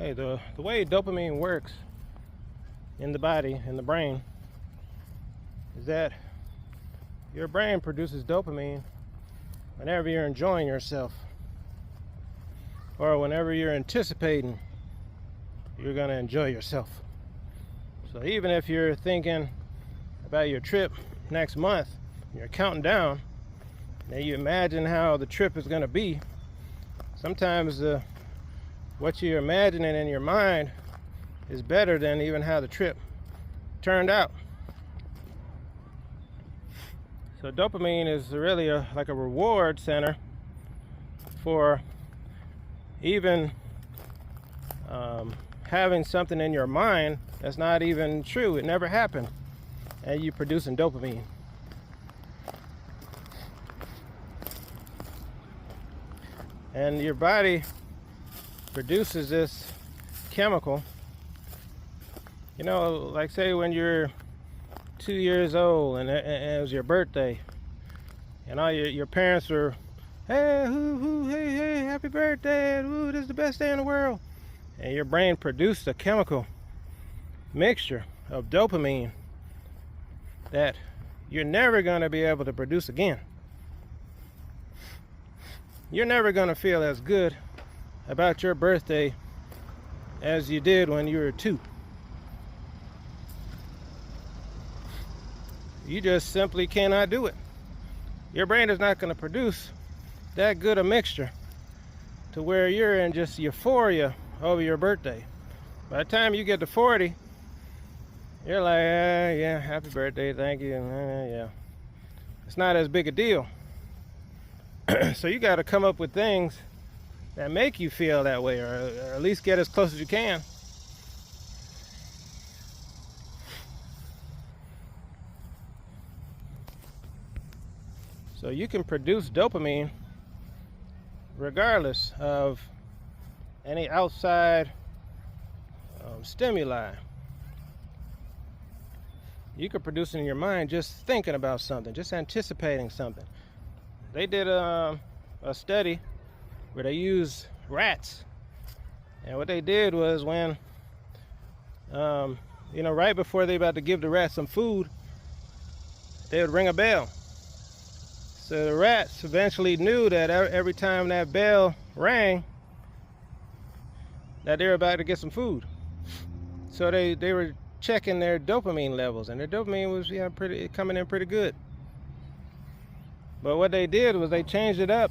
Hey, the way dopamine works in the body, in the brain, is that your brain produces dopamine whenever you're enjoying yourself or whenever you're anticipating you're going to enjoy yourself. So even if you're thinking about your trip next month, you're counting down, and you imagine how the trip is going to be, sometimes what you're imagining in your mind is better than even how the trip turned out. So dopamine is really like a reward center for even having something in your mind that's not even true. It never happened, and you're producing dopamine. And your body produces this chemical. You know, like say when you're 2 years old and it was your birthday, and all your parents were, hey, hey, happy birthday, ooh, this is the best day in the world. And your brain produced a chemical mixture of dopamine that you're never going to be able to produce again. You're never going to feel as good about your birthday as you did when you were 2. You just simply cannot do it. Your brain is not going to produce that good a mixture to where you're in just euphoria over your birthday. By the time you get to 40, you're like, yeah, happy birthday, thank you, yeah. It's not as big a deal. So you got to come up with things that make you feel that way, or at least get as close as you can. So you can produce dopamine regardless of any outside stimuli. You can produce it in your mind just thinking about something, just anticipating something. They did a study where they used rats, and what they did was when right before they about to give the rats some food, they would ring a bell. So the rats eventually knew that every time that bell rang, that they were about to get some food. So they were checking their dopamine levels, and their dopamine was coming in pretty good. But what they did was they changed it up